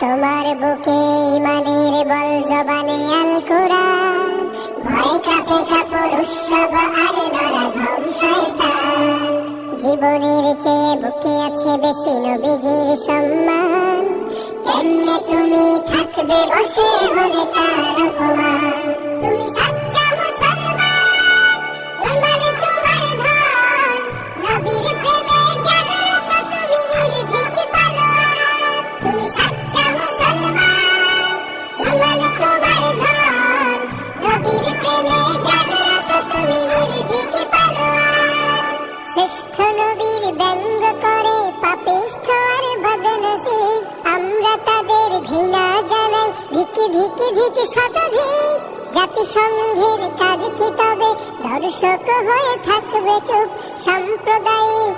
তোমার বুকে ইমানের বল জবানে আল কোরআন, ভয় কাঁপে কাপড় উৎসব আর নরাধম শয়তান। জীবনের চেয়ে বুকে আছে বেশি নবীজির সম্মান, কেমনে তুমি থাকবে বসে হলে তার অপমান। তুমি সাচ্চা মুসলমান, ইমান তোমার ধন, নবীর প্রেমে জাগ্রত তুমি নির্ভীক পালোয়ান। তুমি সাচ্চা মুসলমান, ইমান তোমার ধন, নবীর প্রেমে জাগ্রত তুমি নির্ভীক পালোয়ান। শ্রেষ্ঠ নবীর ব্যঙ্গ করে পাপিষ্ঠ আর বদনসিব, আমরা তাদের ঘৃণা জানাই ধিকি ধিকি ধিকি শতধিক। জাতিসংঘের কাজ কি তবে দর্শক হয়ে থাকবে চুপ? সাম্প্রদায়িক